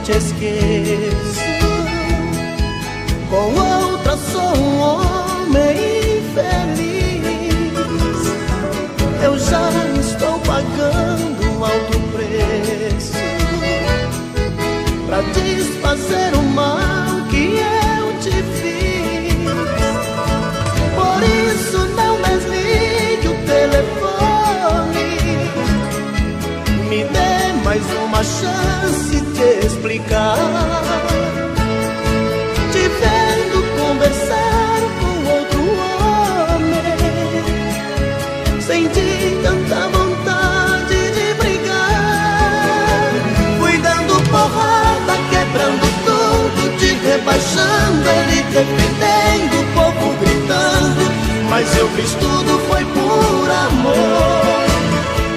te esqueço. Com outra sou um homem infeliz. Eu já estou pagando um alto preço pra desfazer o mal que eu te fiz. Por isso não desligue o telefone. Me dê mais uma chance de explicar. Te vendo conversar com outro homem, senti tanta vontade de brigar. Fui dando porrada, quebrando tudo, te rebaixando, ele defendendo, o povo gritando. Mas eu fiz tudo, foi por amor.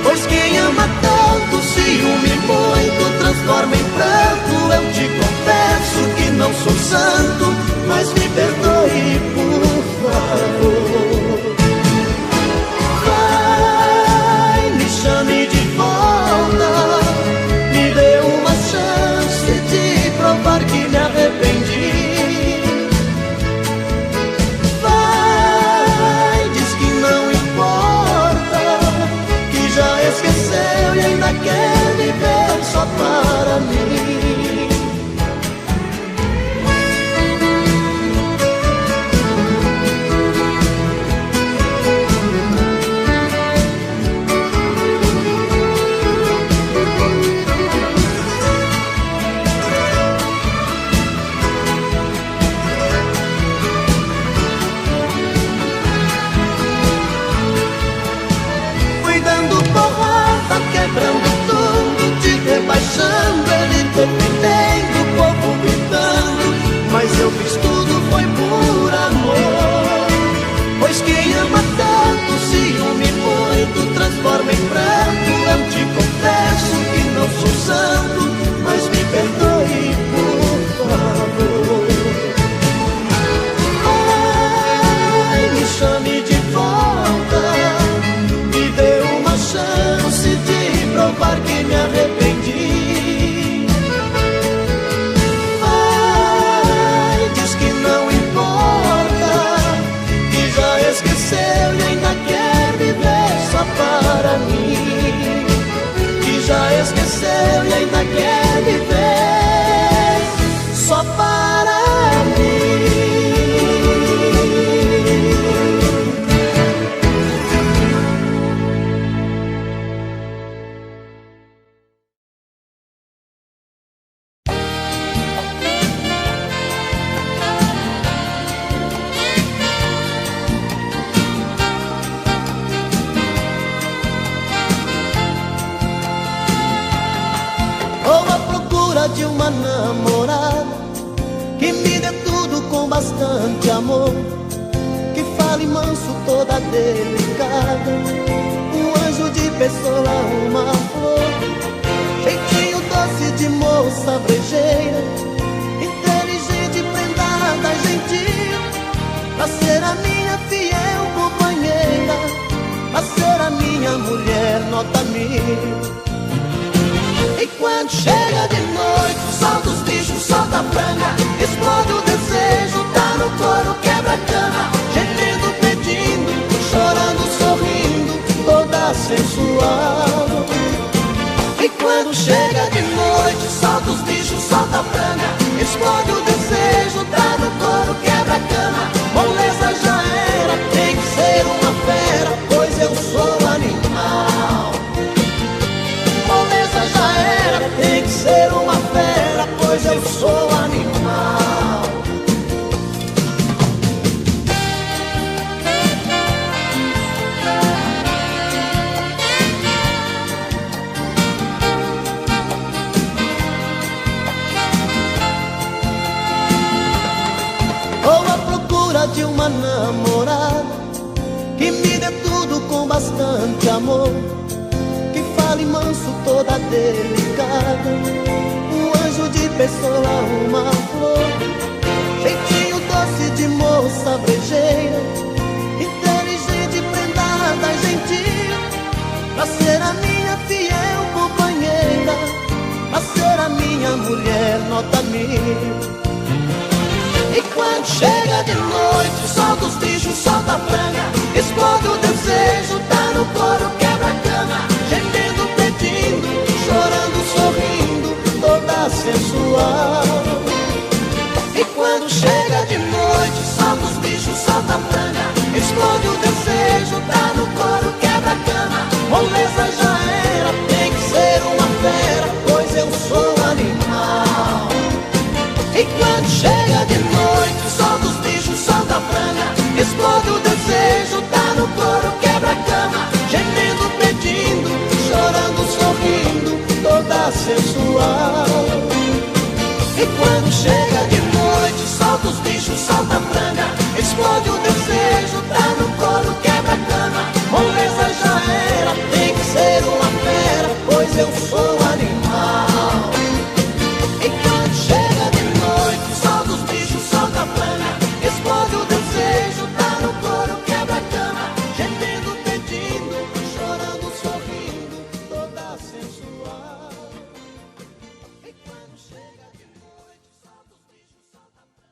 Pois quem ama tanto, ciúme muito, transforma em pranto. Eu te confesso que não sou santo, mas me perdoe, por favor. Vai, me chame de volta, me dê uma chance de provar que me arrependi. Vai, diz que não importa, que já esqueceu e ainda quer viver só para mim. Quebrando tudo, te rebaixando, ele defendendo, o povo gritando. Mas eu fiz tudo, foi por amor. Pois quem ama tanto, ciúme muito, transforma em pranto. Eu te confesso que não sou santo, mas me perdoe, por favor. Ai, me chame de volta, me dê uma chance de provar que me arrependi. Ai, diz que não importa, que já esqueceu e ainda quer viver só para mim. Que já esqueceu e ainda quer viver só para mim. De uma namorada que me dê tudo com bastante amor, que fale manso, toda delicada, um anjo de pessoa, uma flor, jeitinho doce de moça brejeira, inteligente, prendada, gentil, pra ser a minha fiel companheira, pra ser a minha mulher nota 1000. E quando chega de noite, solta os bichos, solta a franga, explode o desejo, tá no couro, quebra a cama, gemendo, pedindo, chorando, sorrindo, toda sensual. E quando chega de noite, solta os bichos, solta a franga, explode o desejo, tá no couro, quebra a cama, moleza já era, tem que ser uma fera, pois eu sou animal. Moleza já era, tem que ser uma fera, pois eu sou animal. Vou à procura de uma namorada que me dê tudo com bastante amor, que fale manso, toda delicada, um anjo de pessoa, uma flor, jeitinho doce de moça brejeira, inteligente, prendada, gentil, pra ser a minha fiel companheira, pra ser a minha mulher nota 1000. E quando chega de noite, solta os bichos, solta a franga, explode o desejo, tá no coro, quebra a cama, gemendo, pedindo, chorando, sorrindo, toda sensual. E quando chega de noite, solta os bichos, solta a franga, explode o desejo, tá no coro, quebra a cama, moleza já era, tem que ser uma fera, pois eu sou animal. E quando chega de noite, solta os bichos, solta a franga, explode o desejo, tá no coro, quebra a cama, gemendo, pedindo, chorando, sorrindo, toda sensual. E quando chega de noite, solta os bichos, solta a franga, explode o desejo, tá no coro, quebra a cama, moleza já era, tem que ser uma fera, pois eu sou animal. E quando chega de noite, solta os bichos, solta a franga, explode o desejo, tá no coro, quebra a cama, gemendo, pedindo, chorando, sorrindo, toda sensual. E quando chega de noite, solta os bichos, solta a franga.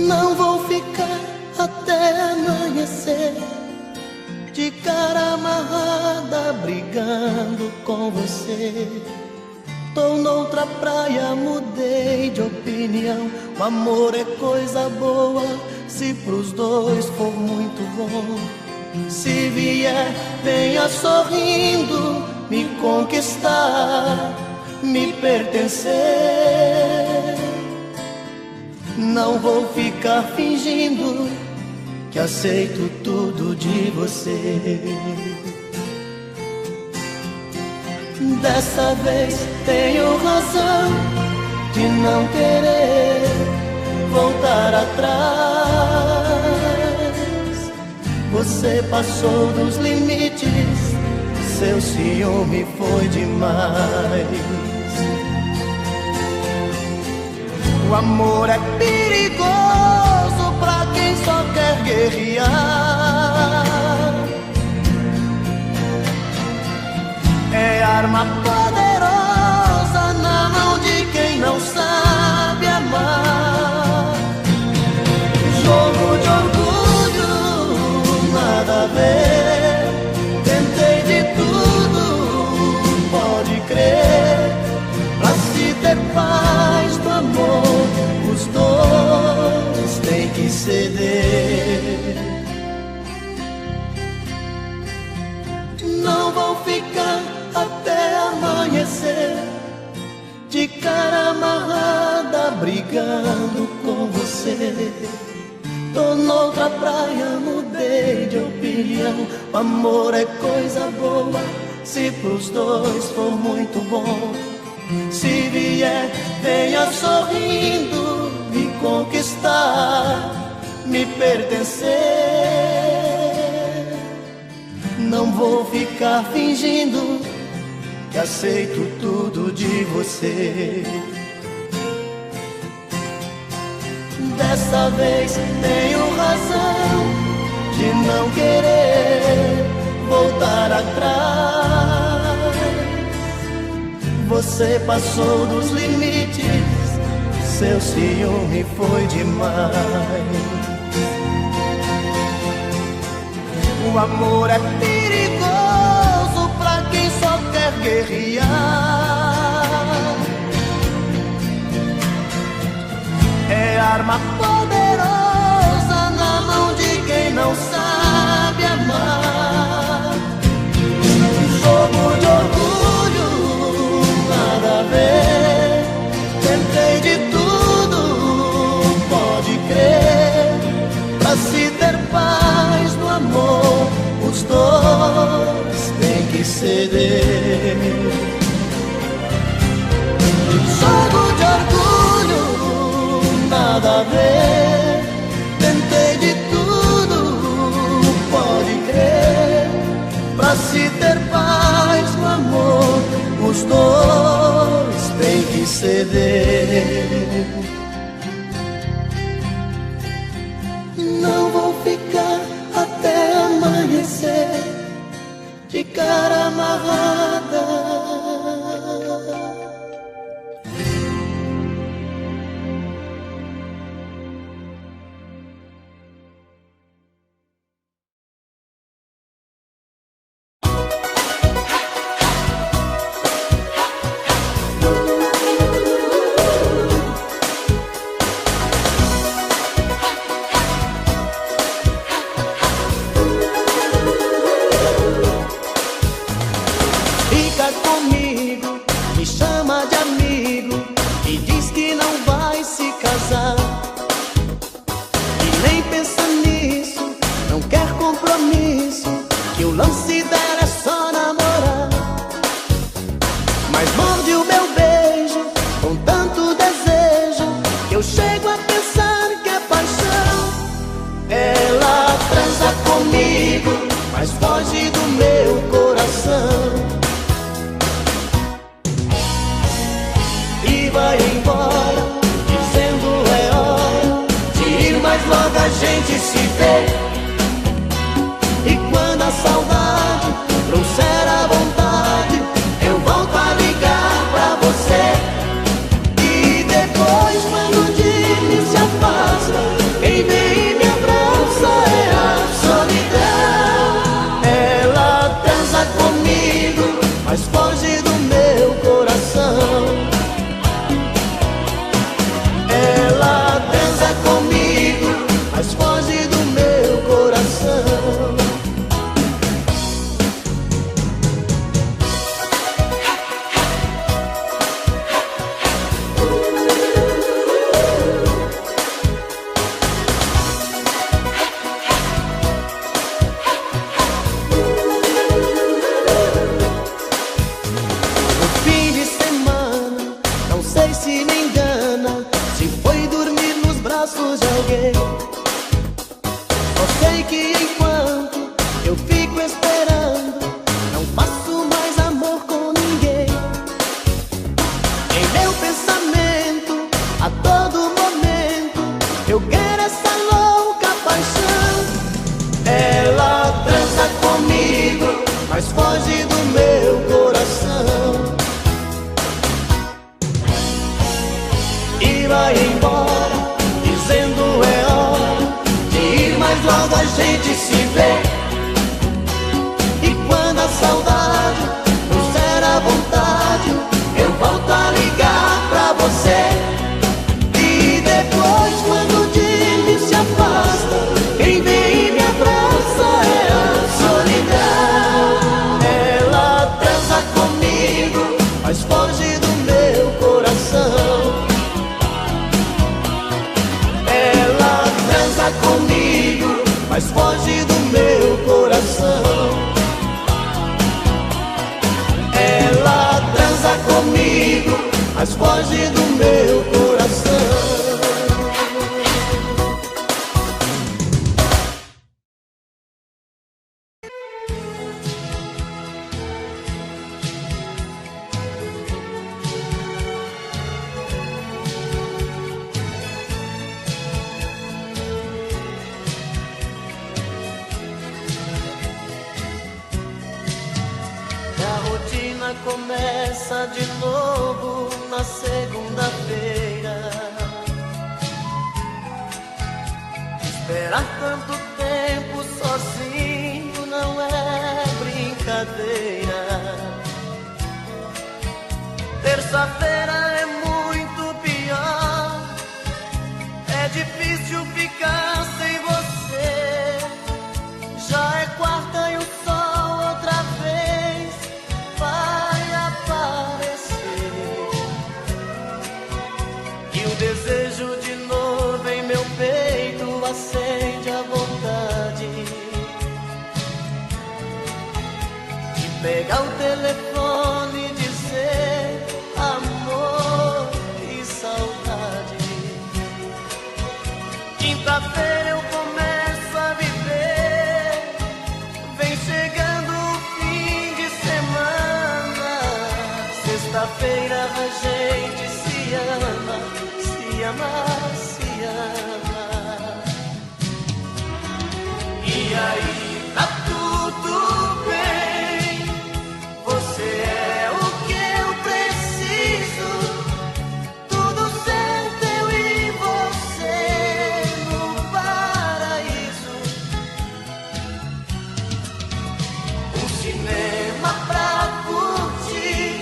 Não vou ficar até amanhecer de cara amarrada brigando com você. Tô noutra praia, mudei de opinião. O amor é coisa boa, se pros dois for muito bom. Se vier, venha sorrindo, me conquistar, me pertencer. Não vou ficar fingindo que aceito tudo de você. Dessa vez tenho razão de não querer voltar atrás. Você passou dos limites, seu ciúme foi demais. O amor é perigoso pra quem só quer guerrear. É arma poderosa na mão de quem não sabe amar. Jogo de orgulho, nada a ver. Tentei de tudo, pode crer. Pra se ter paz do amor, os dois têm que ceder. Não vou ficar até amanhecer de cara amarrada brigando com você. Tô noutra praia, mudei de opinião. O amor é coisa boa, se pros dois for muito bom. Se vier, venha sorrindo, me conquistar, me pertencer. Não vou ficar fingindo que aceito tudo de você. Dessa vez tenho razão de não querer voltar atrás. Você passou dos limites, seu ciúme foi demais. O amor é perigoso pra quem só quer guerrear. É arma poderosa na mão de quem não sabe amar. Jogo de orgulho, nada a ver. Tentei de tudo, pode crer. Pra se ter paz no amor, os dois têm que ceder. Jogo de orgulho, nada a ver. Tentei de tudo, pode crer. Pra os dois têm que ceder. Não vou ficar até amanhecer de cara amarrada. Começa de novo na segunda-feira. Esperar tanto tempo sozinho não é brincadeira. Terça-feira é muito pior. É difícil ficar sem você. Já é quarta e o sol outra vez vai aparecer. E o desejo de novo em meu peito acende a vontade de pegar o telefone e dizer: amor, Sexta-feira a gente se ama, se ama, se ama. E aí, tá tudo bem. Você é o que eu preciso. Tudo certo, eu e você no paraíso. Um cinema pra curtir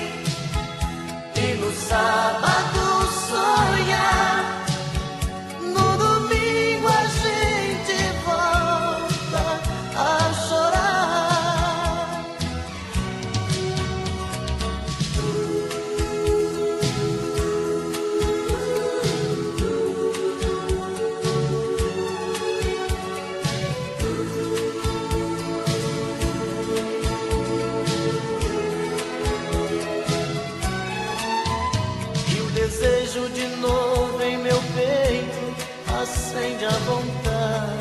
e no sábado sonhar. No domingo a gente volta a chorar. E o desejo de novo em meu peito acende a vontade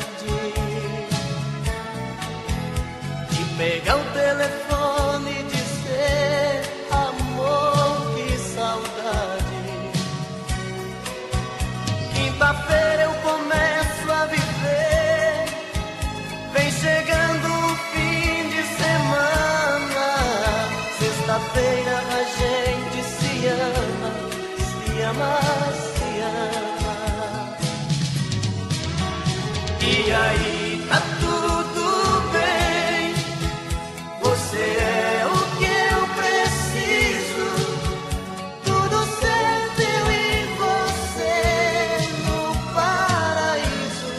de pegar o telefone e dizer: amor, que saudade. Quinta-feira eu começo a viver, vem chegando o fim de semana. Sexta-feira a gente se ama, se ama, se ama. E aí, tá tudo bem. Você é o que eu preciso. Tudo certo, eu e você no paraíso.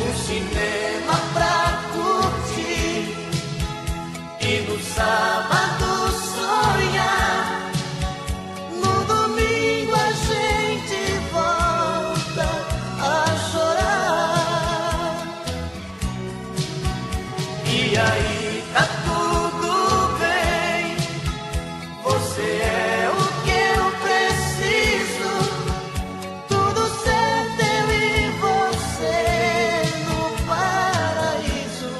Um cinema pra curtir e no sábado sonhar. No domingo a gente volta a chorar. E aí, tá tudo bem. Você é o que eu preciso. Tudo certo, eu e você no paraíso.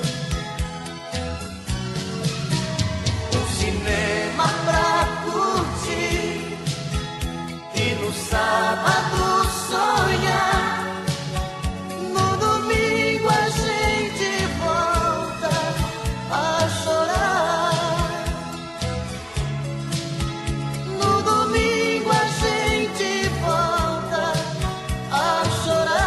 Um cinema pra curtir e no sábado sonhar. No domingo a gente volta a chorar. No domingo a gente volta a chorar.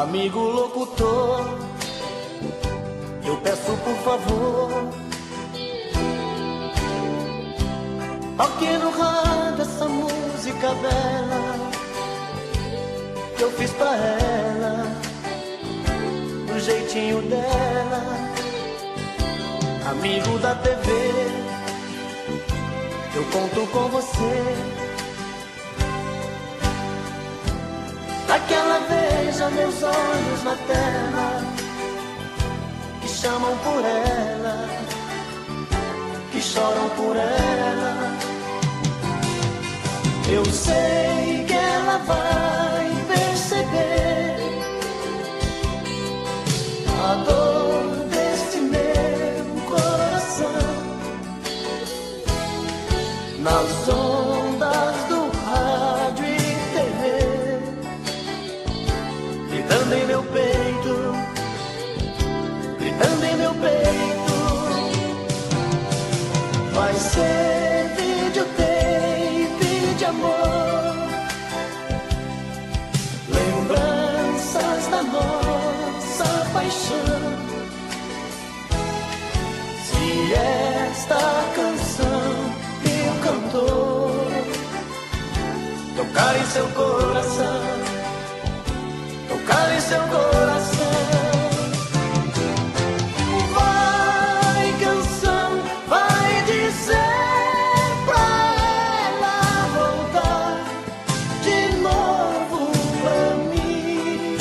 Amigo locutor, eu peço por favor, toque no rádio essa música bela que eu fiz pra ela, do jeitinho dela. Amigo da TV, eu conto com você, pra que ela veja meus olhos na tela, que chamam por ela, que choram por ela. Eu sei que ela vai perceber a dor deste meu coração nas ondas do rádio e TV, gritando em meu peito, gritando em meu peito. Vai ser videotape de amor, lembranças da nossa paixão. Se esta canção e o cantor tocar em seu coração, tocar em seu coração. Vai, canção, vai dizer pra ela voltar de novo pra mim.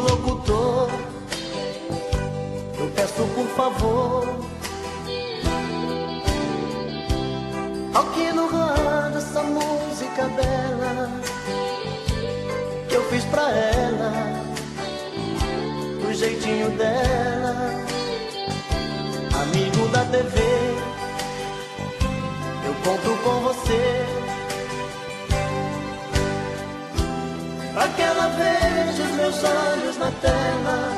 locutor, eu peço por favor, toque no rádio essa música bela que eu fiz pra ela, do jeitinho dela. Amigo da TV, eu conto com você, pra que ela veja os meus olhos na tela,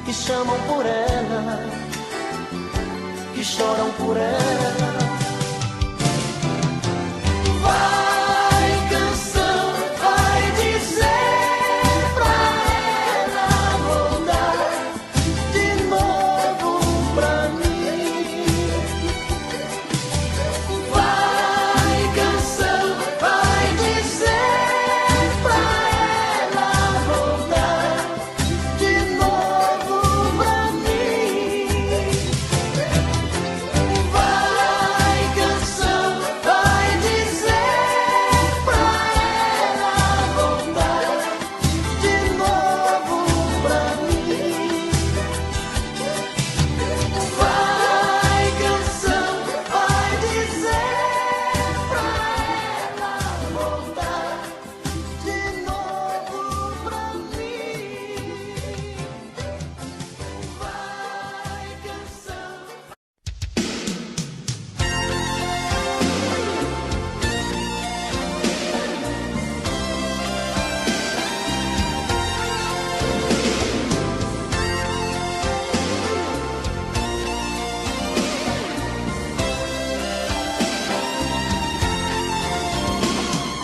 que chamam por ela, que choram por ela. Vai, canção, vai dizer pra ela voltar de novo pra mim. Vai, canção, vai dizer pra ela voltar de novo pra mim. Vai, canção, vai dizer pra ela voltar de novo pra mim. Vai, canção, vai dizer pra ela voltar de novo pra mim. Vai, canção.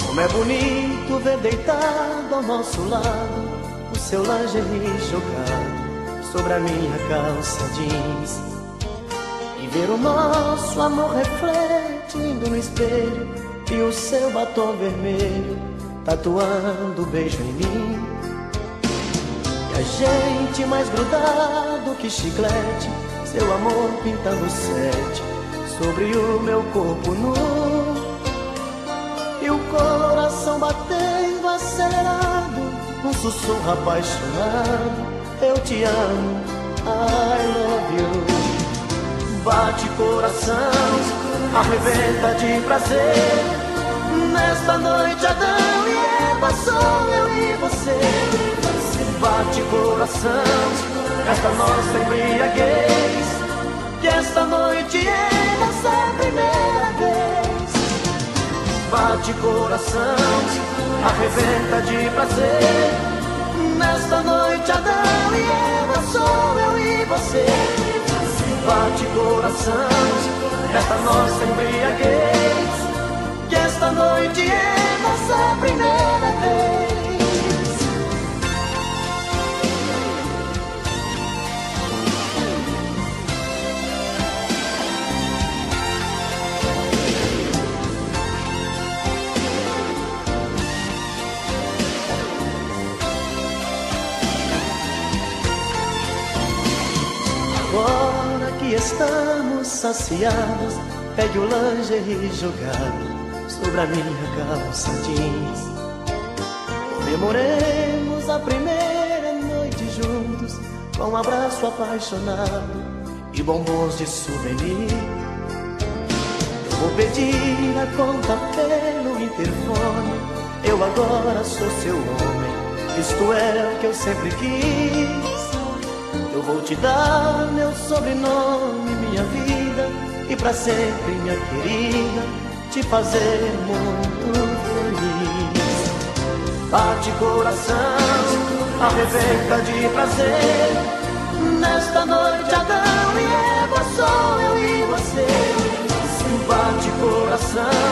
Como é bonito ver deitado ao nosso lado o seu lingerie jogado sobre a minha calça jeans, e ver o nosso amor refletindo no espelho e o seu batom vermelho tatuando beijo em mim. E a gente mais grudado que chiclete, seu amor pintando sete sobre o meu corpo nu, e o coração batendo acelerado, um sussurro apaixonado: eu te amo, I love you. Bate coração, arrebenta de prazer, nesta noite Adão e Eva sou eu e você. Bate coração, esta nossa embriaguez, que esta noite é nossa primeira vez. Bate coração, arrebenta de prazer, nesta noite Adão e Eva sou eu e você. Bate coração, esta nossa embriaguez, que esta noite é nossa primeira vez. Agora que estamos saciados, pegue o lingerie jogado sobre a minha calça jeans. Comemoremos a primeira noite juntos, com um abraço apaixonado e bombons de souvenir. Eu vou pedir a conta pelo interfone, eu agora sou seu homem, isto é o que eu sempre quis. Eu vou te dar meu sobrenome, minha vida, e pra sempre, minha querida, te fazer muito feliz. Bate coração, arrebenta de prazer, nesta noite Adão e Eva sou eu e você. Bate coração,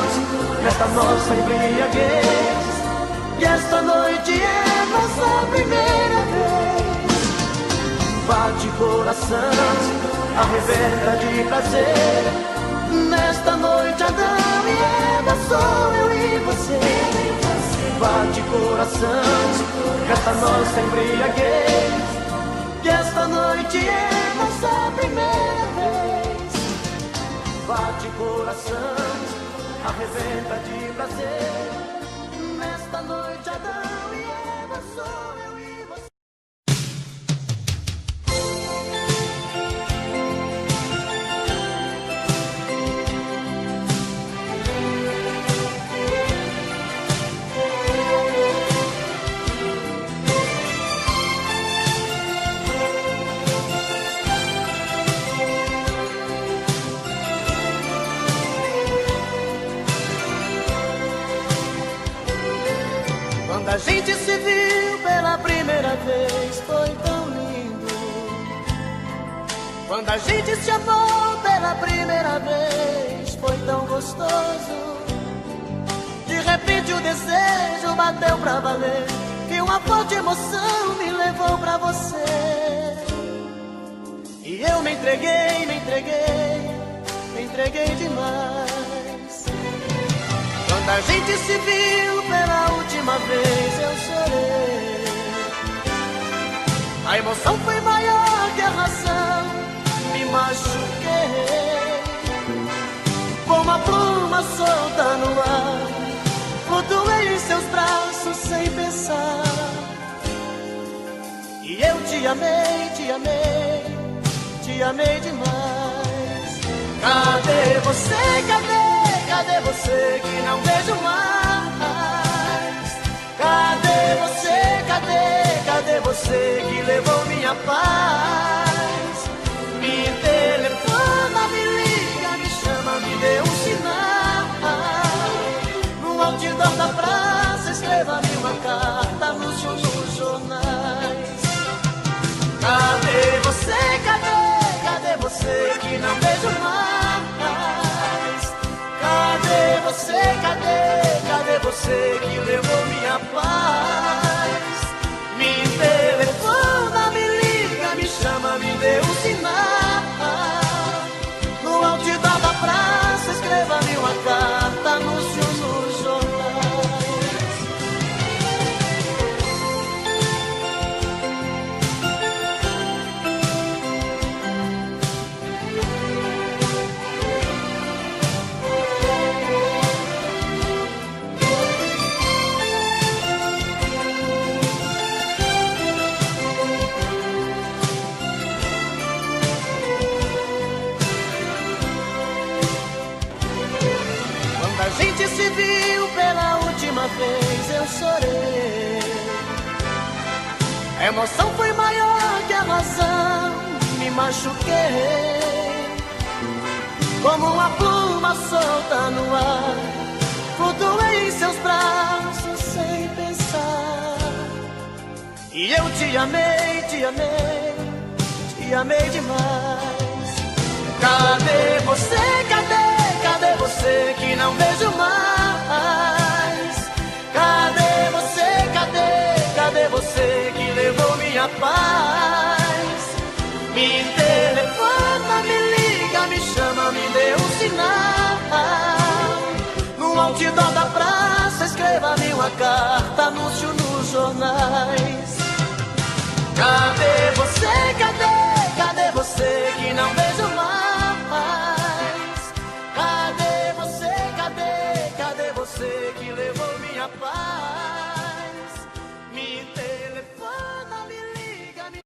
nesta nossa embriaguez, e esta noite é nossa primeira vez. Bate coração, arrebenta de prazer, nesta noite Adão e Eva sou eu e você. Bate coração, nesta nossa embriaguez, que esta noite é nossa primeira vez. Bate coração, arrebenta de prazer, nesta noite Adão e Eva sou eu e você. Quando a gente se amou pela primeira vez, foi tão gostoso. De repente o desejo bateu pra valer, e uma forte emoção me levou pra você. E eu me entreguei, me entreguei, me entreguei demais. Quando a gente se viu pela última vez, eu chorei. A emoção foi maior que a razão, me machuquei. Como a pluma solta no ar, flutuei em seus braços sem pensar. E eu te amei, te amei, te amei demais. Cadê você, cadê você que não vejo mais? Cadê você, cadê você que levou minha paz? Me telefona, me liga, me chama, me dê um sinal. No outdoor da praça, escreva-me uma carta nos jornais. Cadê você, cadê você que não vejo mais? Cadê você, cadê você que levou minha paz? Me telefona, me liga, me chama, me dê um sinal. No outdoor da praça, escreva-me uma carta, anúncio nos jornais. A gente se viu pela última vez, eu chorei. A emoção foi maior que a razão, me machuquei. Como uma pluma solta no ar, flutuei em seus braços sem pensar. E eu te amei, te amei, te amei demais. Cadê você, cadê você que não vejo mais? Cadê você, cadê você que levou minha paz? Me telefona, me liga, me chama, me dê um sinal. No outdoor da praça, escreva-me uma carta, anúncio nos jornais. Cadê você, cadê você que não vejo mais? Cadê você que levou minha paz? Me telefona, me liga, me...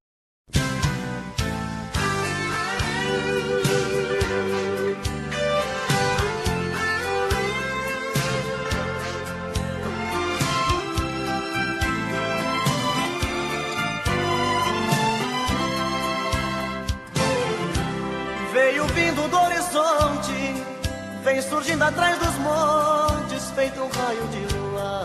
Veio vindo do horizonte, vem surgindo atrás dos montes, feito um raio de lua.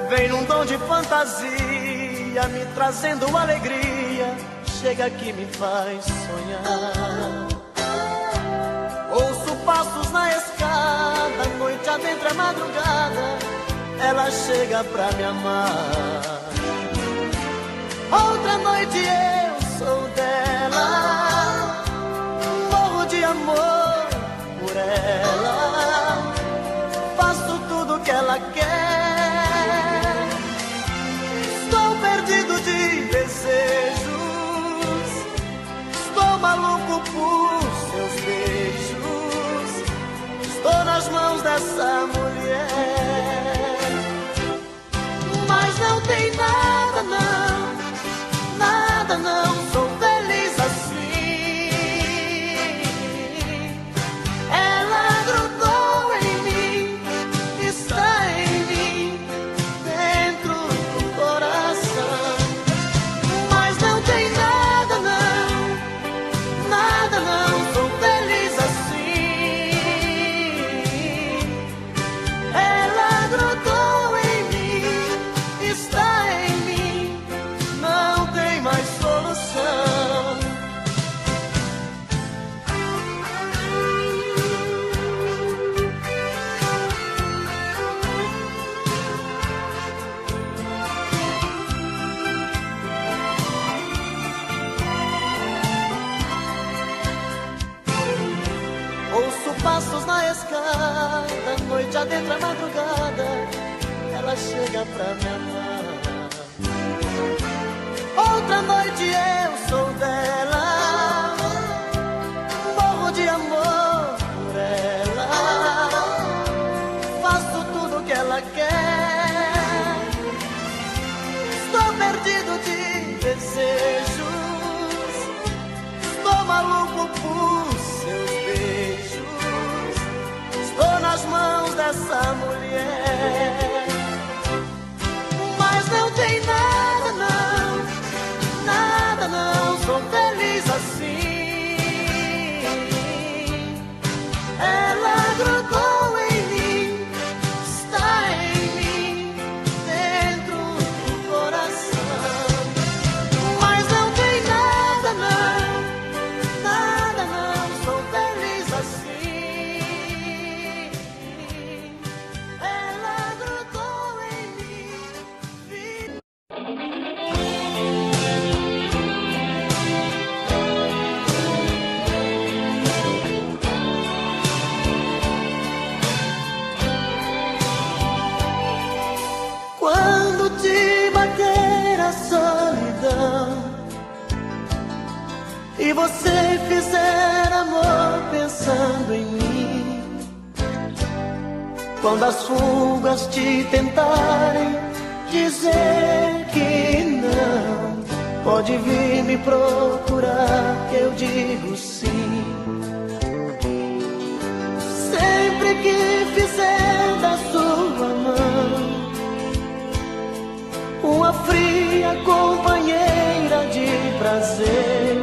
Vem num dom de fantasia, me trazendo alegria, chega que me faz sonhar. Ouço passos na escada, noite adentro é madrugada, ela chega pra me amar. Outra noite eu sou dela, morro de amor por ela, faço tudo que ela quer. Estou perdido de desejos, estou maluco por seus beijos, estou nas mãos dessa mulher. Mas não tem nada não, nada não, sou feliz assim. Ela grudou em mim, está em mim. noite adentra a madrugada, ela chega pra me amar. Outra noite eu sou dela, morro de amor por ela, faço tudo que ela quer, estou perdido de desejos, estou maluco por seus beijos, estou nas mãos dessa mulher. Mas não tem nada não, nada não, sou feliz assim. Ela grudou em mim, está em mim, dentro do coração. Mas não tem nada não, nada não, sou feliz assim. Ela grudou em mim. Quando te bater a solidão e você fizer amor pensando em mim, quando as fugas te tentarem dizer que não, pode vir me procurar que eu digo sim. Sempre que fizer da sua mão uma fria companheira de prazer,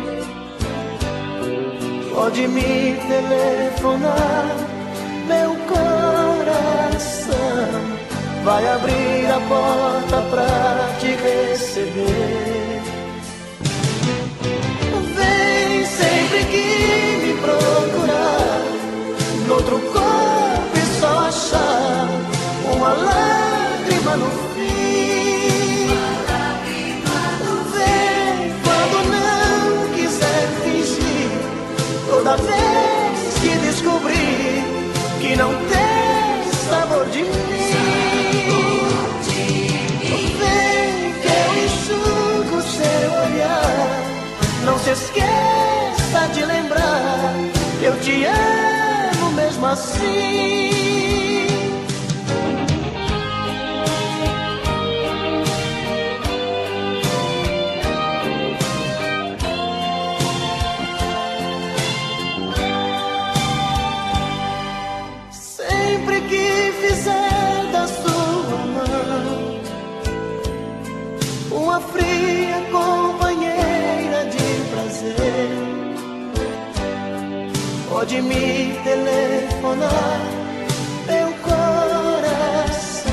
pode me telefonar, meu coração vai abrir a porta pra te receber. Vem sempre que me procurar, noutro corpo e só achar uma lágrima no fim. Vem quando não quiser fingir, toda vez que descobrir que não tem sabor de mim. Vem que eu enxugo seu olhar, não se esqueça de lembrar que eu te amo mesmo assim. Sempre que fizer da sua mão uma fria companheira de prazer, pode me telefonar, meu coração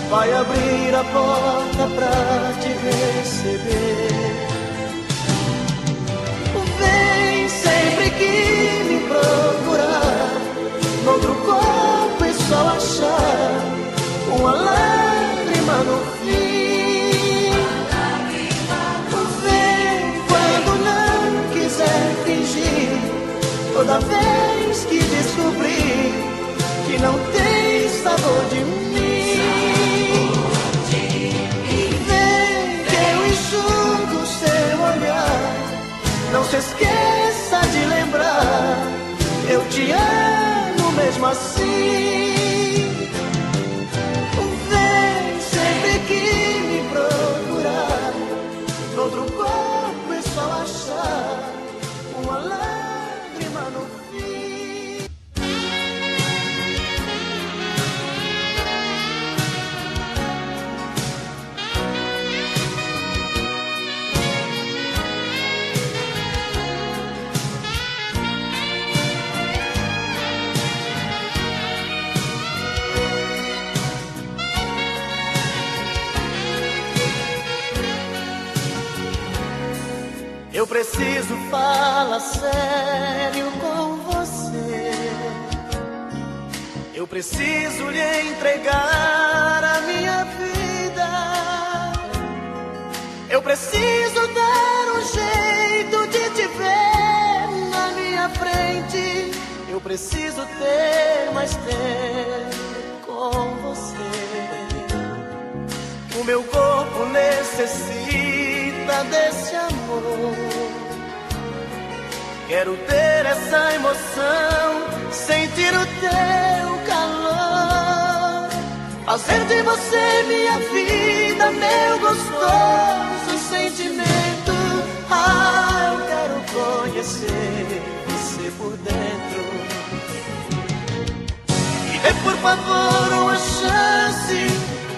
vai abrir a porta pra te receber. Vem sempre que me procurar, noutro corpo e só achar uma lágrima no fim. Vem quando não quiser fingir, toda vez que descobrir que não tem sabor de mim. Vem que eu enxugo seu olhar, não se esqueça de lembrar, eu te amo mesmo assim. Vem sempre que me procurar, noutro corpo e só achar uma lágrima no fim. Eu preciso falar sério com você. Eu preciso lhe entregar a minha vida. Eu preciso dar um jeito de te ver na minha frente. Eu preciso ter mais tempo com você. O meu corpo necessita desse amor. Quero ter essa emoção, sentir o teu calor, fazer de você minha vida, meu gostoso sentimento. Ah, eu quero conhecer você por dentro. Me dê por favor uma chance,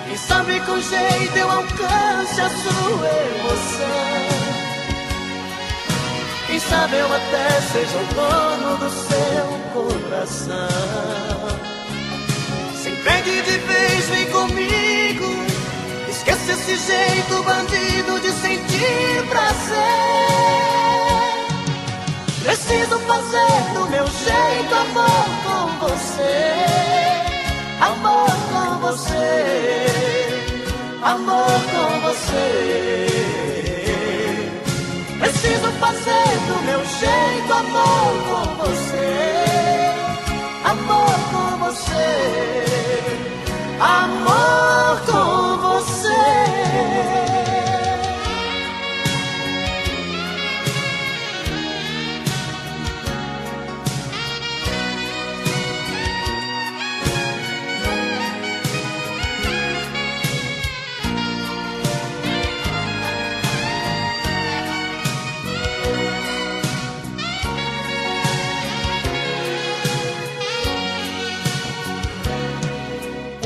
quem sabe com jeito eu alcance a sua emoção. Quem sabe eu até seja o dono do seu coração. Se entregue de vez, vem comigo, esquece esse jeito bandido de sentir prazer. Preciso fazer do meu jeito amor com você. Amor com você. Amor com você. Preciso fazer do meu jeito amor com você. Amor com você. Amor com você.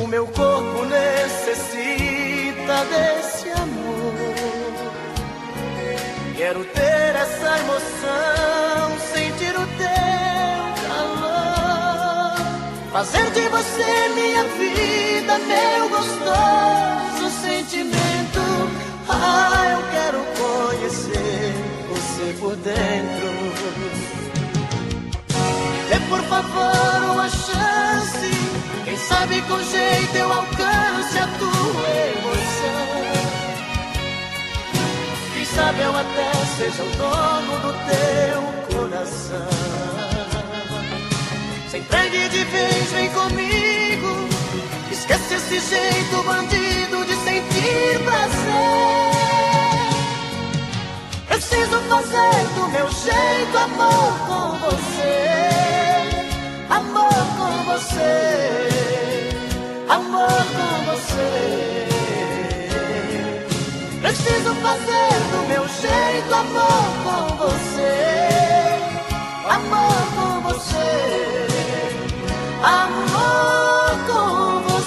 Meu corpo necessita desse amor. Quero ter essa emoção, sentir o teu calor, fazer de você minha vida, meu gostoso sentimento. Ah, eu quero conhecer você por dentro. Dê por favor uma chance, quem sabe com jeito eu alcance a tua emoção. Quem sabe eu até seja o dono do teu coração. Se entregue de vez, vem comigo, esquece esse jeito bandido de sentir prazer. Preciso fazer do meu jeito amor com você. Amor com você. Amor com você. Preciso fazer do meu jeito amor com você. Amor com você. Amor com você.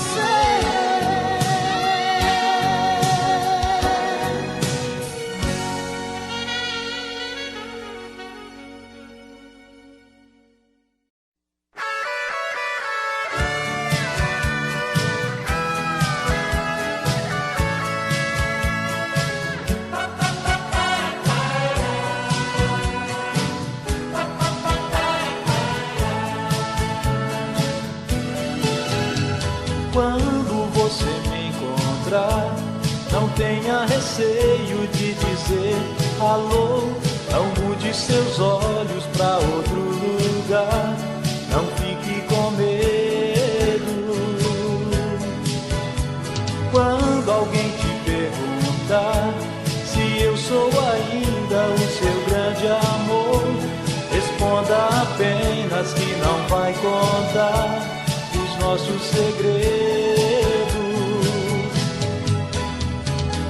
Quando você me encontrar, não tenha receio de dizer alô. Não mude seus olhos pra outro lugar, não fique com medo. Quando alguém te perguntar se eu sou ainda o seu grande amor, responda apenas que não vai contar nossos segredos.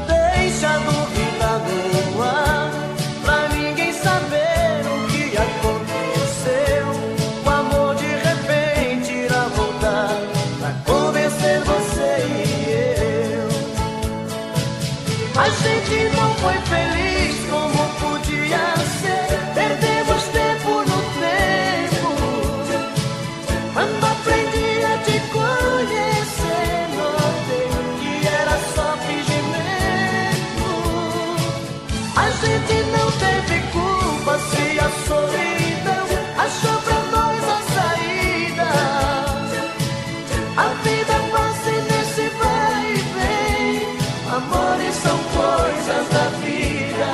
Deixa a dúvida no ar, pra ninguém saber o que aconteceu. O amor de repente irá voltar pra convencer você e eu. A gente não foi feliz como podia ser. Perdemos tempo no tempo. Quando aprendi a te conhecer, notei que era só fingimento. A gente não teve culpa se a solidão achou pra nós a saída. A vida passa nesse vai e vem. Amores são coisas da vida.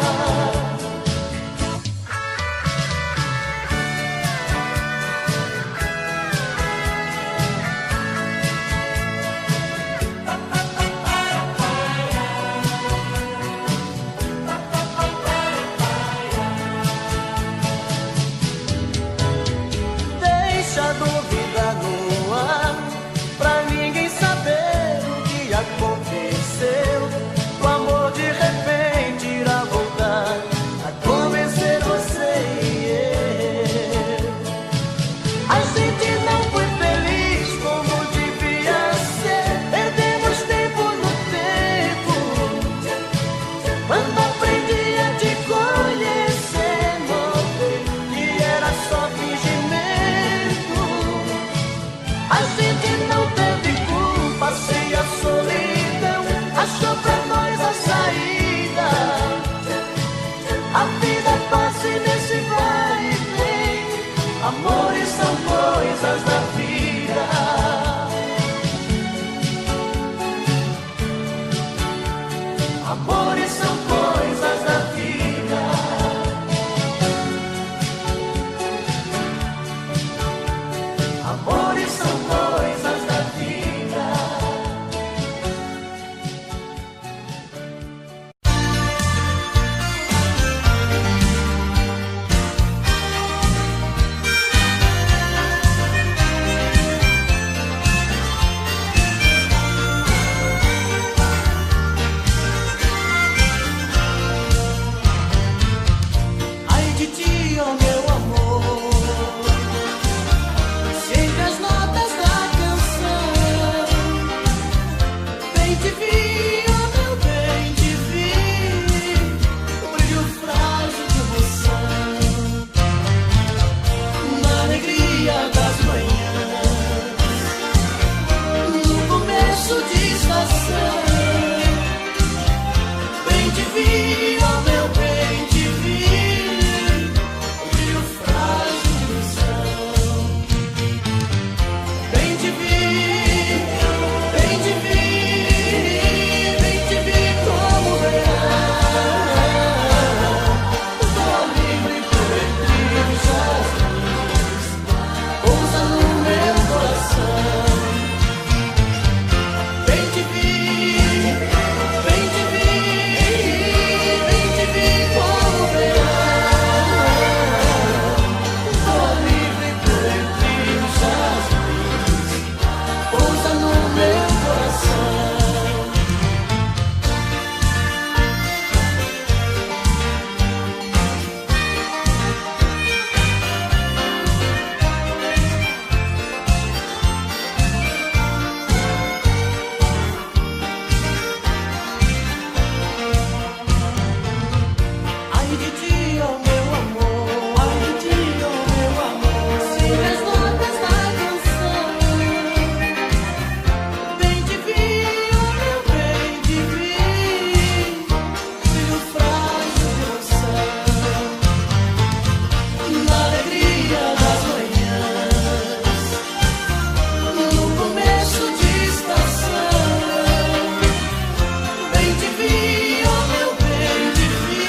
Amores são coisas da vida. Amores são coisas da vida. Ai de ti, oh meu amor, sempre as notas da canção. Bem te vi, oh meu bem te vi, o brilho frágil de emoção. Na alegria das manhãs, no começo de estação. Bem te vi, oh meu bem te vi, o brilho frágil de ilusão. Bem te vi, bem te vi, bem te vi como verás. Voa livre por entre os jasmins, pousa no meu coração. Bem te vi, bem te vi, bem te vi como verás. Voa livre por entre os jasmins, pousa no meu coração. Ai de ti, oh meu amor, ai de ti, oh meu amor, sempre as notas da canção. Bem te vi, oh meu bem te vi, brilho frágil de emoção. Na alegria das manhãs, no começo de estação. Bem te vi, oh meu bem te vi,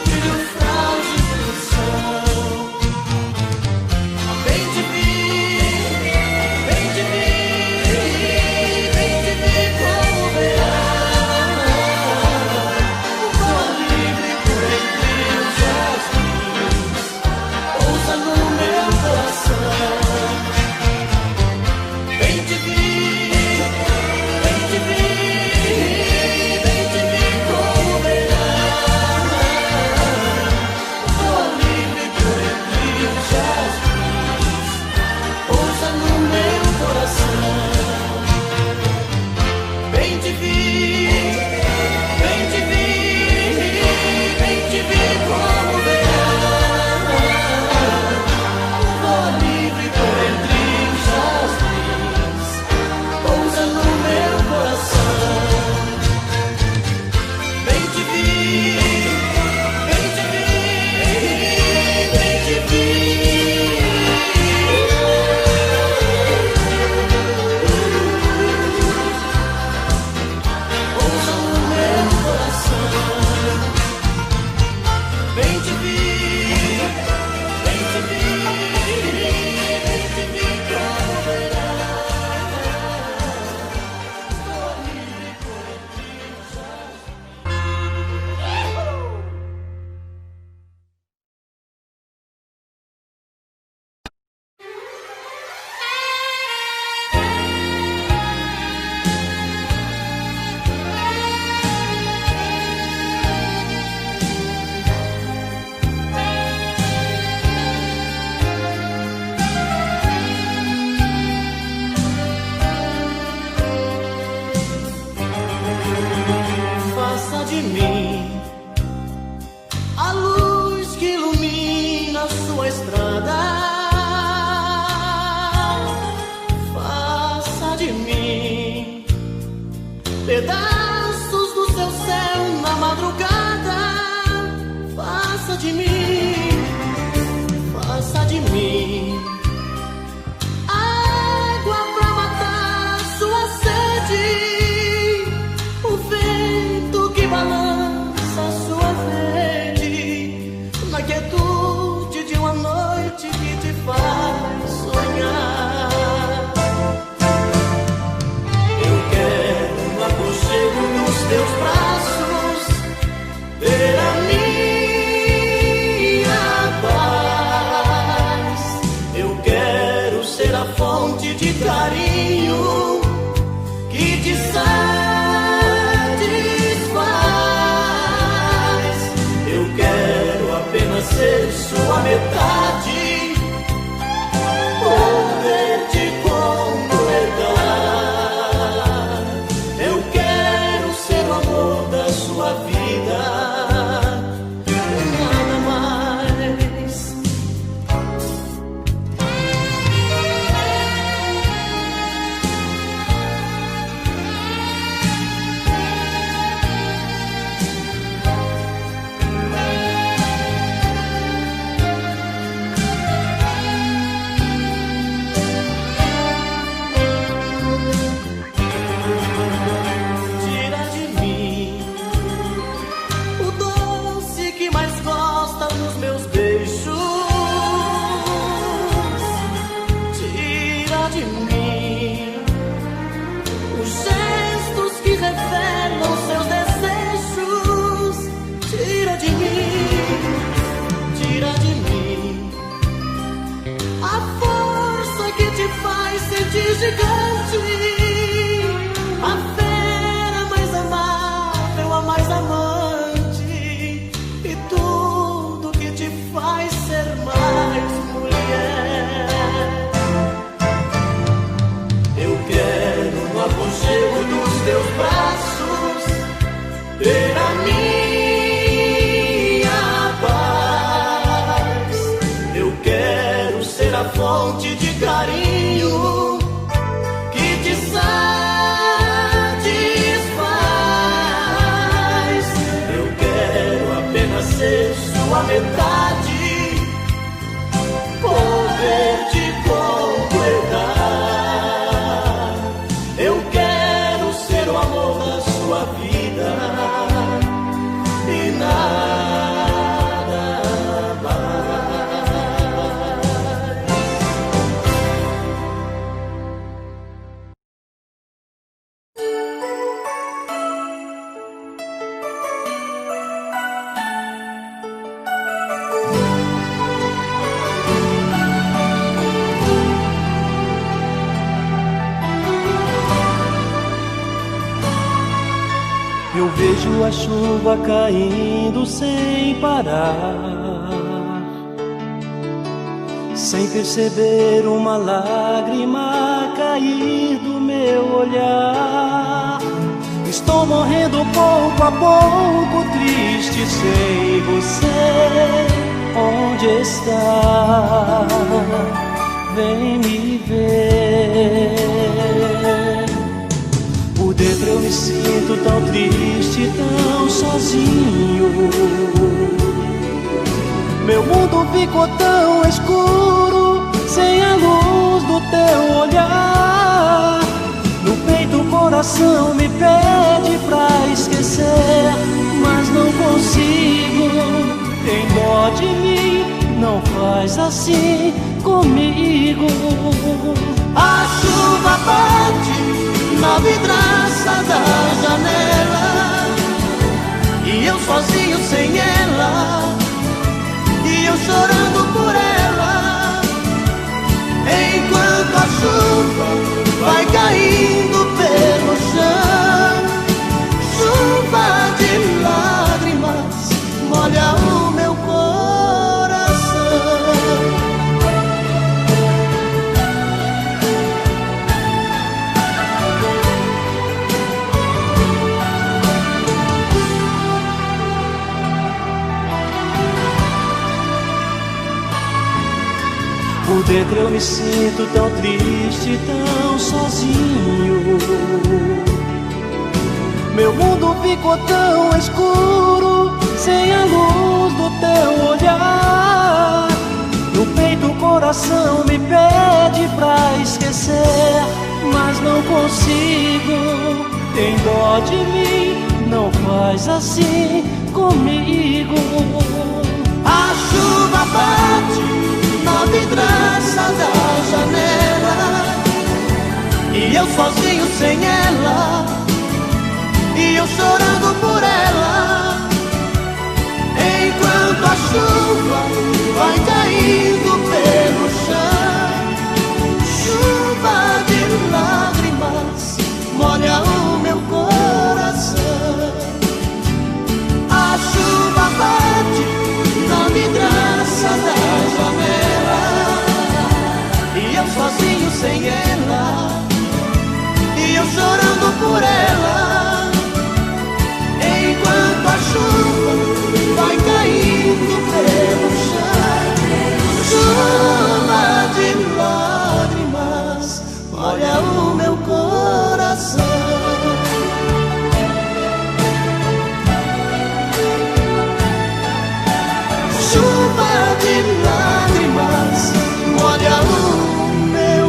brilho frágil de ilusão. Bem te vi, bem te vi, bem te vi como verás. Voa livre por entre os jasmins, pousa no meu coração. Bem te vi, bem te vi, bem te vi como verás. Voa livre por entre os jasmins, pousa no meu coração. Bem te vi, bem te vi, bem te vi como verás. Voa livre por entre os jasmins, pousa no meu coração. Bem te vi, bem te vi, bem te vi. Pousa no meu coração. Bem te vi, bem te vi, bem te vi como verás. Voa livre por entre os jasmins. Faça de mim a luz que ilumina sua estrada. Faça de mim pedaços do seu céu na madrugada. Faça de mim, faça de mim água pra matar sua sede, o vento Vejo a chuva caindo sem parar, sem perceber uma lágrima cair do meu olhar. Estou morrendo pouco a pouco, triste sem você. Onde está? Vem me ver. Por dentro eu me sinto tão triste, tão sozinho. Meu mundo ficou tão escuro, sem a luz do teu olhar. No peito o coração me pede pra esquecer, mas não consigo. Tem dó de mim, não faz assim comigo. A chuva bate na vidraça da janela, e eu sozinho sem ela, e eu chorando por ela. Enquanto a chuva vai caindo pelo chão, chuva de lágrimas molha o meu coração. Por dentro eu me sinto tão triste, tão sozinho. Meu mundo ficou tão escuro, sem a luz do teu olhar. No peito o coração me pede pra esquecer, mas não consigo. Tem dó de mim, não faz assim comigo. A chuva bate na vidraça da janela, e eu sozinho sem ela, e eu chorando por ela. Enquanto a chuva vai caindo pelo chão, chuva de lágrimas molha o meu coração. A chuva bate na vidraça da janela, e eu sozinho sem ela, e eu chorando por ela. Enquanto a chuva vai caindo pelo chão, chuva de lágrimas molha o meu coração. Chuva de lágrimas molha o meu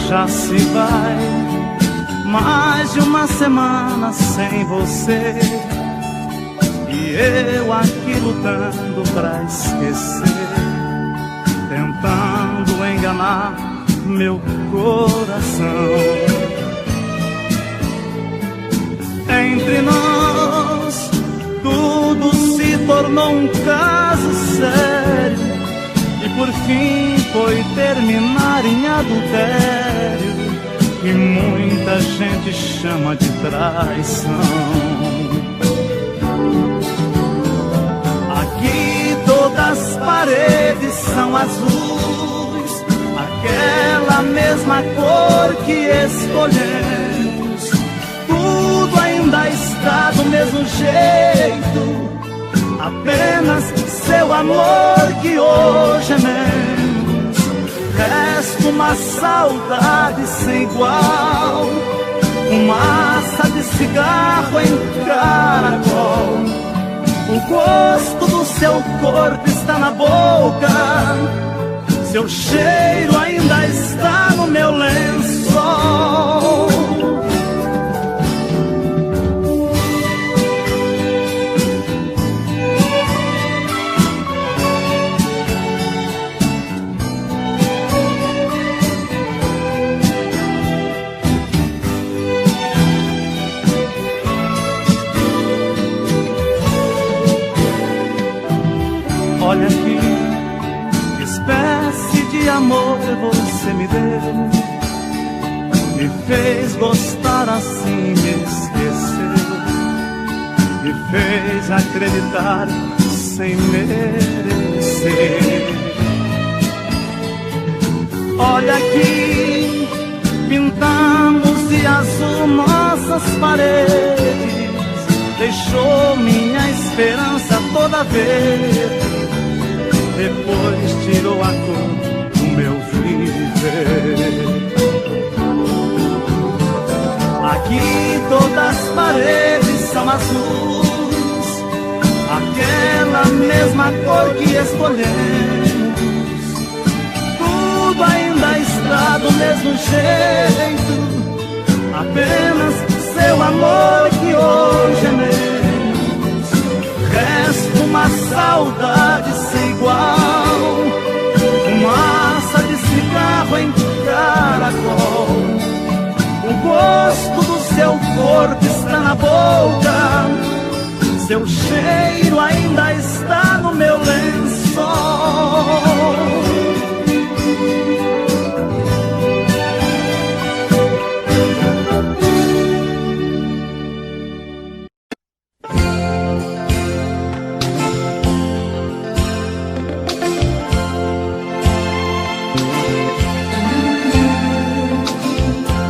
Já se vai mais de uma semana sem você, e eu aqui lutando pra esquecer, tentando enganar meu coração. Entre nós tudo se tornou um caso sério, e por fim foi terminar em adultério, que muita gente chama de traição. Aqui todas as paredes são azuis, aquela mesma cor que escolhemos. Tudo ainda está do mesmo jeito, apenas seu amor que hoje é menos. Resta uma saudade sem igual, fumaça de cigarro em caracol. O gosto do seu corpo está na boca, seu cheiro ainda está no meu lençol. espécie de amor você me deu, me fez gostar assim, me esqueceu, me fez acreditar sem merecer. Olha aqui, pintamos de azul nossas paredes, deixou minha esperança toda verde, depois tirou a cor do meu viver. Aqui todas as paredes são azuis, aquela mesma cor que escolhemos. Tudo ainda está do mesmo jeito, apenas seu amor que hoje é menos. Resta uma saudade sem igual, fumaça de cigarro em caracol. O gosto do seu corpo está na boca, seu cheiro ainda está no meu lençol.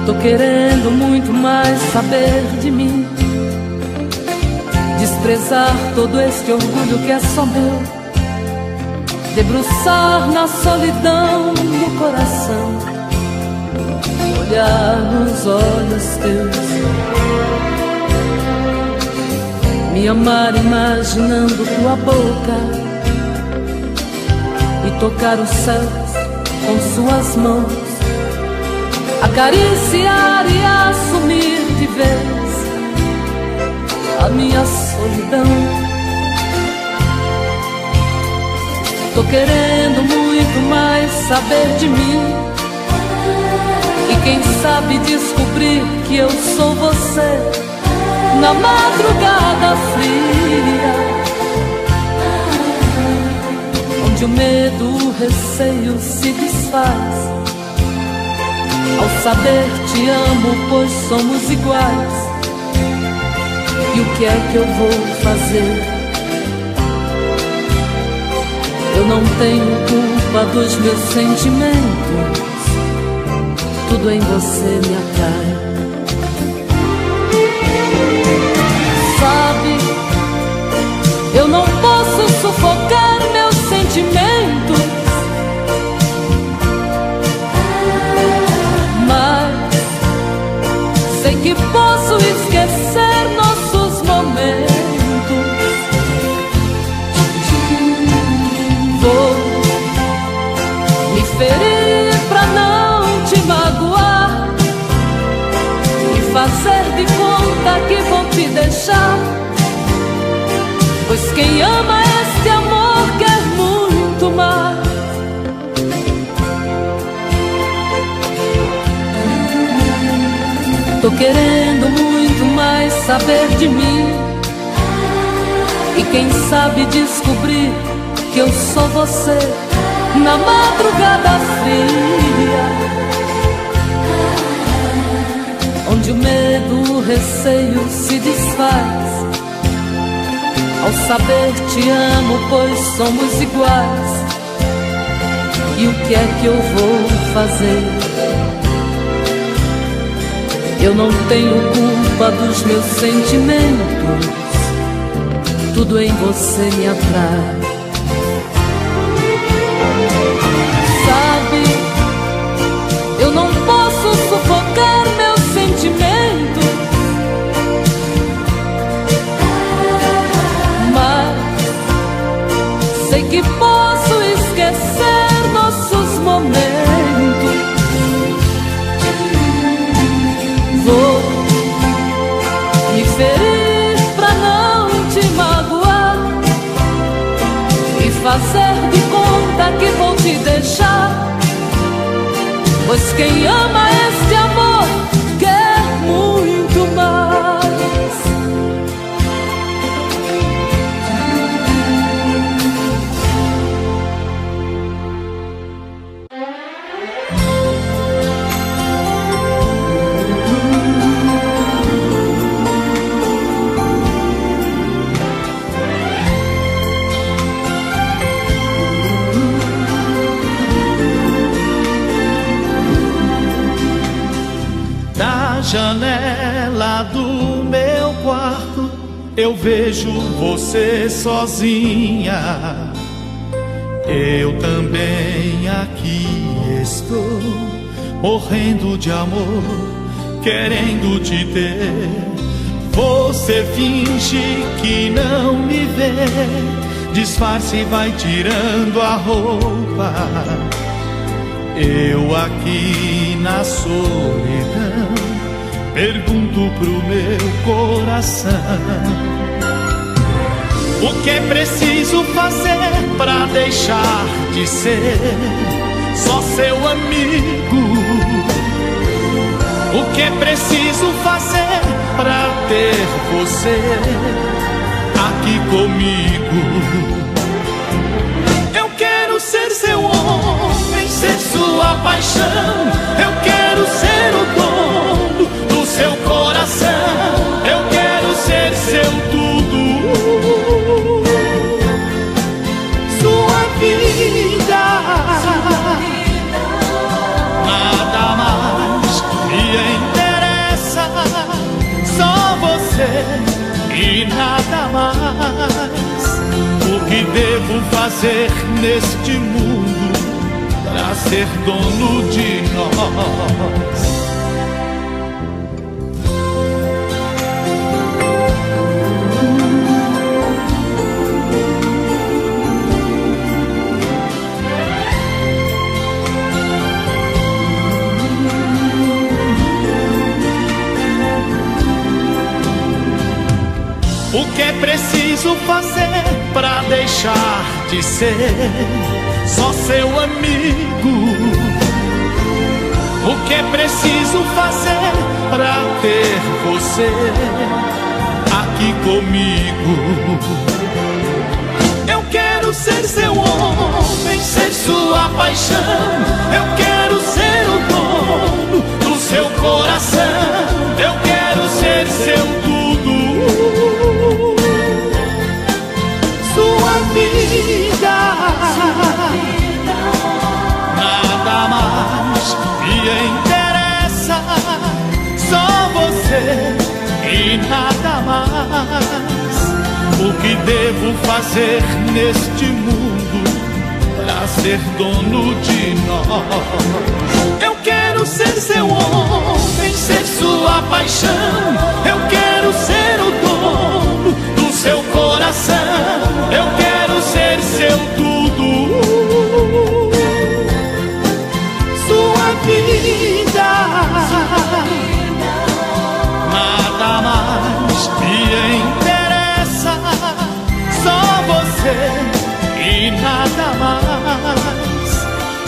Tô querendo muito mais saber de mim, desprezar todo este orgulho que é só meu, debruçar na solidão do coração, olhar nos olhos teus, me amar imaginando tua boca e tocar os céus com suas mãos, acariciar e assumir de vez a minha solidão. Tô querendo muito mais saber de mim, e quem sabe descobrir que eu sou você na madrugada fria, onde o medo, o receio se desfaz ao saber te amo, pois somos iguais. E o que é que eu vou fazer? Eu não tenho culpa dos meus sentimentos, tudo em você me atrai. Sabe, eu não posso sufocar meus sentimentos, sei que posso esquecer nossos momentos. Vou me ferir pra não te magoar e fazer de conta que vou te deixar, pois quem ama este amor quer muito mais. Tô querendo muito mais saber de mim, e quem sabe descobrir que eu sou você na madrugada fria, onde o medo, o receio se desfaz ao saber te amo, pois somos iguais. E o que é que eu vou fazer? Eu não tenho culpa dos meus sentimentos, tudo em você me atrai. Sabe, eu não posso sufocar meus sentimentos, mas sei que posso esquecer nossos momentos. Vou me ferir pra não te magoar e fazer de conta que vou te deixar, pois quem ama este amor quer muito mais. janela do meu quarto eu vejo você sozinha. Eu também aqui estou, morrendo de amor, querendo te ter. Você finge que não me vê, disfarce e vai tirando a roupa. Eu aqui na solidão pergunto pro meu coração: o que é preciso fazer pra deixar de ser só seu amigo? O que é preciso fazer pra ter você aqui comigo? Eu quero ser seu homem, ser sua paixão. Eu quero ser o dono do seu coração. Eu quero ser seu tudo, sua vida. Nada mais me interessa, só você e nada mais. O que devo fazer neste mundo pra ser dono de nós? O que é preciso fazer pra deixar de ser só seu amigo? O que é preciso fazer pra ter você aqui comigo? Eu quero ser seu homem, ser sua paixão. Eu quero ser o dono do seu coração. Eu quero ser seu tudo, sua vida. Nada mais me interessa, só você e nada mais. O que devo fazer neste mundo pra ser dono de nós? Eu quero ser seu homem, ser sua paixão. Eu quero ser o dono do seu coração. Eu quero ser seu tudo, sua vida. Nada mais me interessa, só você e nada mais.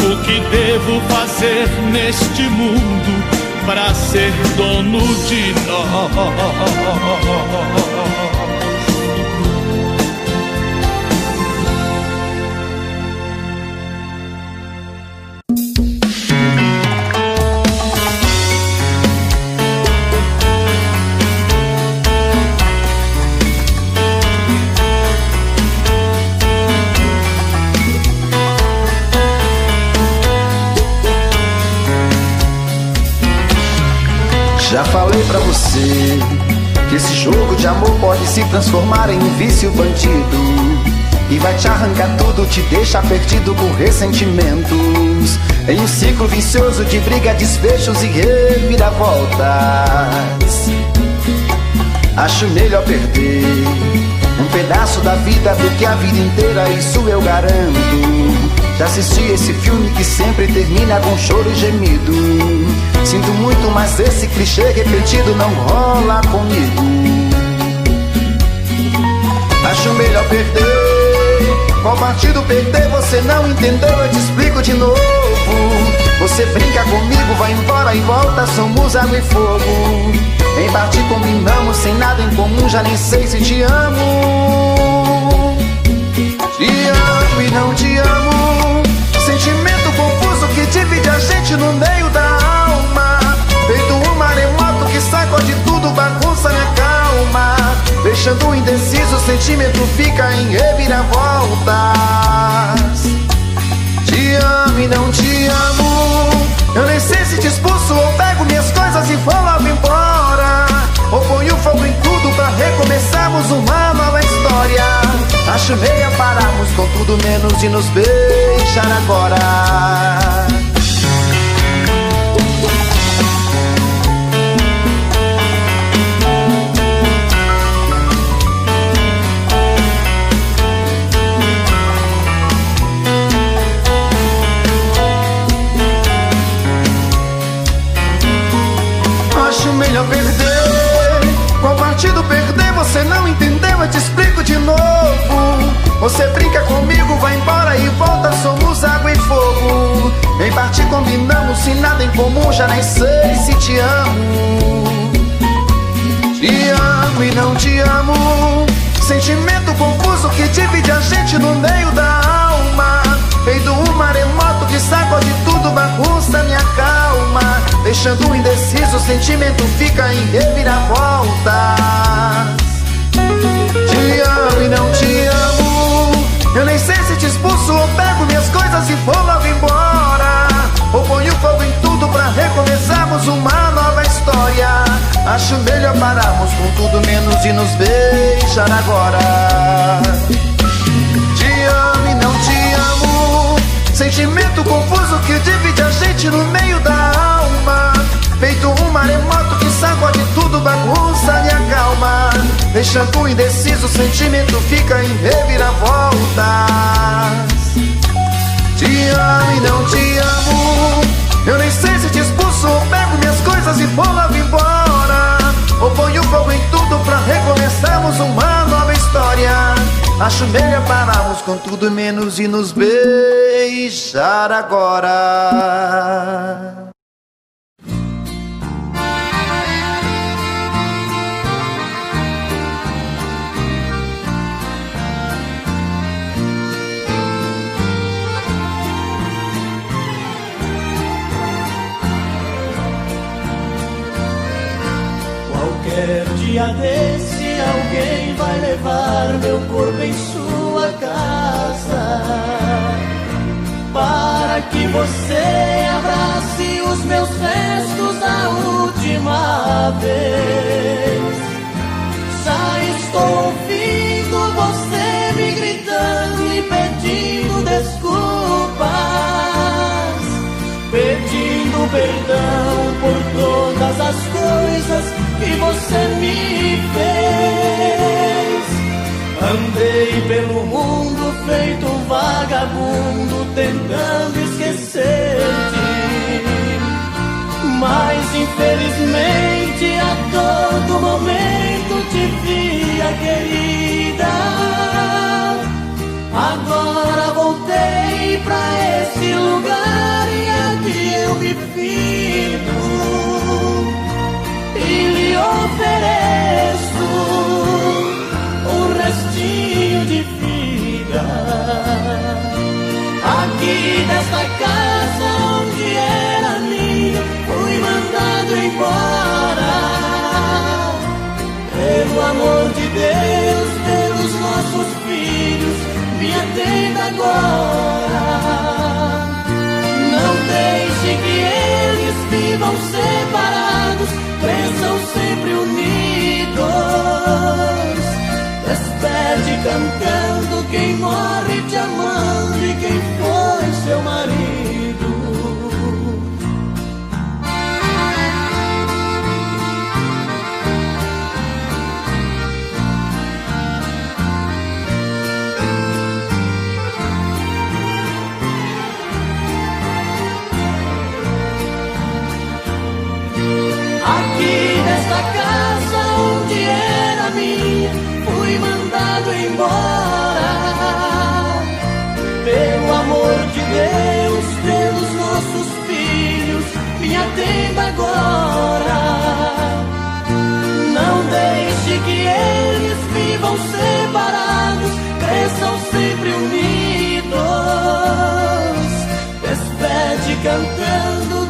O que devo fazer neste mundo pra ser dono de nós? Já falei pra você que esse jogo de amor pode se transformar em um vício bandido e vai te arrancar tudo, te deixar perdido com ressentimentos, em um ciclo vicioso de briga, desfechos e reviravoltas. Acho melhor perder um pedaço da vida do que a vida inteira, isso eu garanto. Já assisti esse filme que sempre termina com choro e gemido. Sinto muito, mas esse clichê repetido não rola comigo. Acho melhor perder. Qual partido perder? Você não entendeu, eu te explico de novo. Você brinca comigo, vai embora e volta, somos água e fogo. Em partir combinamos, sem nada em comum, já nem sei se te amo. Te amo e não te amo, sentimento confuso que divide a gente no meio da alma. Feito um maremoto que sacode tudo, bagunça minha calma. Deixando indeciso, o sentimento fica em reviravoltas. Te amo e não te amo, eu nem sei se te expulso ou pego minhas coisas e vou logo embora. Acho meia pararmos com tudo menos de nos beijar agora. Acho melhor perder. Qual partido perder? Você não entendeu, eu te explico de novo. Você brinca comigo, vai embora e volta, somos água e fogo. Em parte combinamos, se nada em comum, já nem sei se te amo. Te amo e não te amo. Sentimento confuso que divide a gente no meio da alma. Feito um maremoto que sacode tudo, bagunça minha calma. Deixando indeciso, o sentimento fica em reviravoltas. Te amo e não te amo. Eu nem sei se te expulso ou pego minhas coisas e vou logo embora. Ou ponho fogo em tudo pra recomeçarmos uma nova história. Acho melhor pararmos com tudo menos de nos beijar agora. Te amo e não te amo. Sentimento confuso que divide a gente no meio da alma. Feito um maremoto que sacode tudo, bagunça minha calma. Deixando indeciso, o sentimento fica em reviravoltas. Te amo e não te amo. Eu nem sei se te expulso ou pego minhas coisas e vou logo embora. Ou ponho fogo em tudo pra recomeçarmos uma nova história. Acho melhor pararmos com tudo menos de nos beijar agora. Qualquer dia desse alguém vai levar meu corpo em sua casa, para que você abrace os meus restos a última vez. Já estou ouvindo você me gritando e pedindo desculpas, pedindo perdão por todas as coisas que você me fez. Andei pelo mundo feito um vagabundo, tentando esquecer-te, mas infelizmente a todo momento te via, querida. Agora voltei pra esse lugar e aqui eu me fico e lhe ofereço um restinho de vida. Aqui nesta casa onde era minha, fui mandado embora. Pelo amor de Deus, pelos nossos filhos, me atenda agora. Não deixe que eles vivam separados, cresçam sempre unidos. Despede cantando quem morre te amando e quem foi seu marido. Aqui nesta casa onde era minha, fui mandado embora. Pelo amor de Deus, pelos nossos filhos, me atenda agora. Não deixe que eles vivam separados, cresçam sempre unidos. Despede cantando